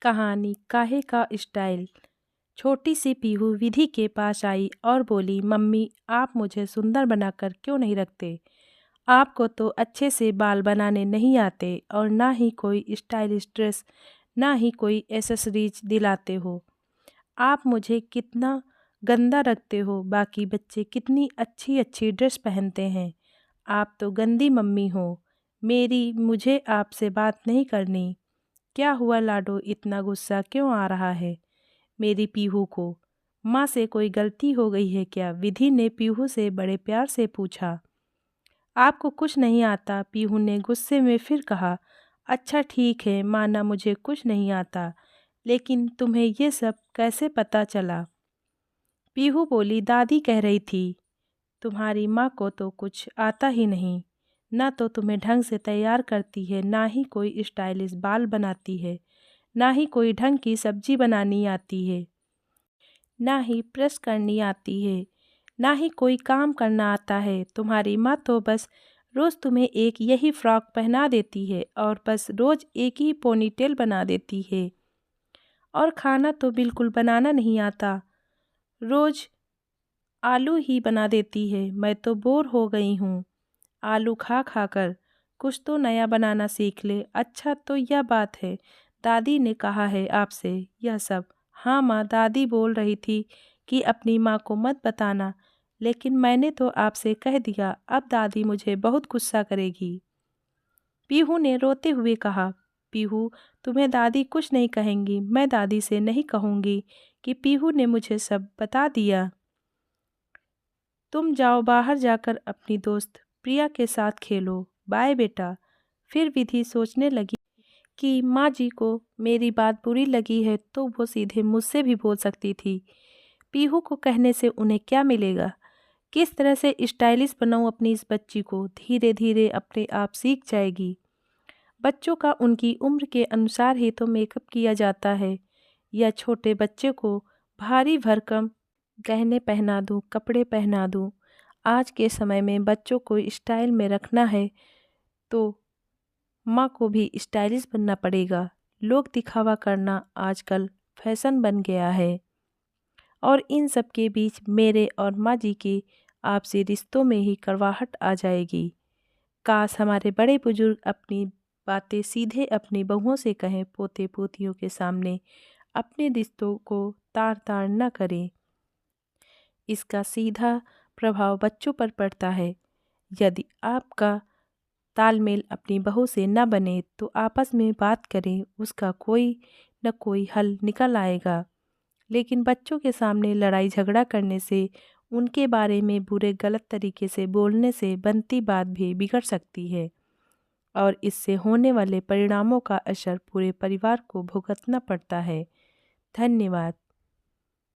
कहानी काहे का स्टाइल। छोटी सी पीहू विधि के पास आई और बोली, मम्मी आप मुझे सुंदर बनाकर क्यों नहीं रखते? आपको तो अच्छे से बाल बनाने नहीं आते और ना ही कोई स्टाइलिश ड्रेस, ना ही कोई एसेसरीज दिलाते हो। आप मुझे कितना गंदा रखते हो, बाकी बच्चे कितनी अच्छी अच्छी ड्रेस पहनते हैं। आप तो गंदी मम्मी हो। मुझे आपसे बात नहीं करनी। क्या हुआ लाडो, इतना गुस्सा क्यों आ रहा है मेरी पीहू को? माँ से कोई गलती हो गई है क्या? विधि ने पीहू से बड़े प्यार से पूछा। आपको कुछ नहीं आता, पीहू ने गुस्से में फिर कहा। अच्छा ठीक है, माना मुझे कुछ नहीं आता, लेकिन तुम्हें ये सब कैसे पता चला? पीहू बोली, दादी कह रही थी तुम्हारी माँ को तो कुछ आता ही नहीं, ना तो तुम्हें ढंग से तैयार करती है, ना ही कोई स्टाइलिश बाल बनाती है, ना ही कोई ढंग की सब्जी बनानी आती है, ना ही प्रेस करनी आती है, ना ही कोई काम करना आता है। तुम्हारी माँ तो बस रोज़ तुम्हें एक यही फ्रॉक पहना देती है और बस रोज़ एक ही पोनीटेल बना देती है, और खाना तो बिल्कुल बनाना नहीं आता, रोज़ आलू ही बना देती है। मैं तो बोर हो गई हूँ आलू खा खा कर, कुछ तो नया बनाना सीख ले। अच्छा तो यह बात है, दादी ने कहा है आपसे यह सब? हाँ माँ, दादी बोल रही थी कि अपनी माँ को मत बताना, लेकिन मैंने तो आपसे कह दिया, अब दादी मुझे बहुत गुस्सा करेगी। पीहू ने रोते हुए कहा। पीहू, तुम्हें दादी कुछ नहीं कहेंगी, मैं दादी से नहीं कहूँगी कि पीहू ने मुझे सब बता दिया। तुम जाओ बाहर जाकर अपनी दोस्त प्रिया के साथ खेलो, बाय बेटा। फिर विधि सोचने लगी कि माँ जी को मेरी बात बुरी लगी है तो वो सीधे मुझसे भी बोल सकती थी। पीहू को कहने से उन्हें क्या मिलेगा? किस तरह से स्टाइलिश बनाऊँ अपनी इस बच्ची को? धीरे धीरे अपने आप सीख जाएगी। बच्चों का उनकी उम्र के अनुसार ही तो मेकअप किया जाता है, या छोटे बच्चे को भारी भरकम गहने पहना दूँ, कपड़े पहना दूँ? आज के समय में बच्चों को स्टाइल में रखना है तो माँ को भी स्टाइलिश बनना पड़ेगा। लोग दिखावा करना आजकल फैशन बन गया है, और इन सब के बीच मेरे और माँ जी के आपसी रिश्तों में ही कड़वाहट आ जाएगी। काश हमारे बड़े बुजुर्ग अपनी बातें सीधे अपनी बहुओं से कहें, पोते पोतियों के सामने अपने रिश्तों को तार तार न करें। इसका सीधा प्रभाव बच्चों पर पड़ता है। यदि आपका तालमेल अपनी बहू से न बने तो आपस में बात करें, उसका कोई न कोई हल निकल आएगा। लेकिन बच्चों के सामने लड़ाई झगड़ा करने से, उनके बारे में बुरे गलत तरीके से बोलने से बनती बात भी बिगड़ सकती है, और इससे होने वाले परिणामों का असर पूरे परिवार को भुगतना पड़ता है। धन्यवाद।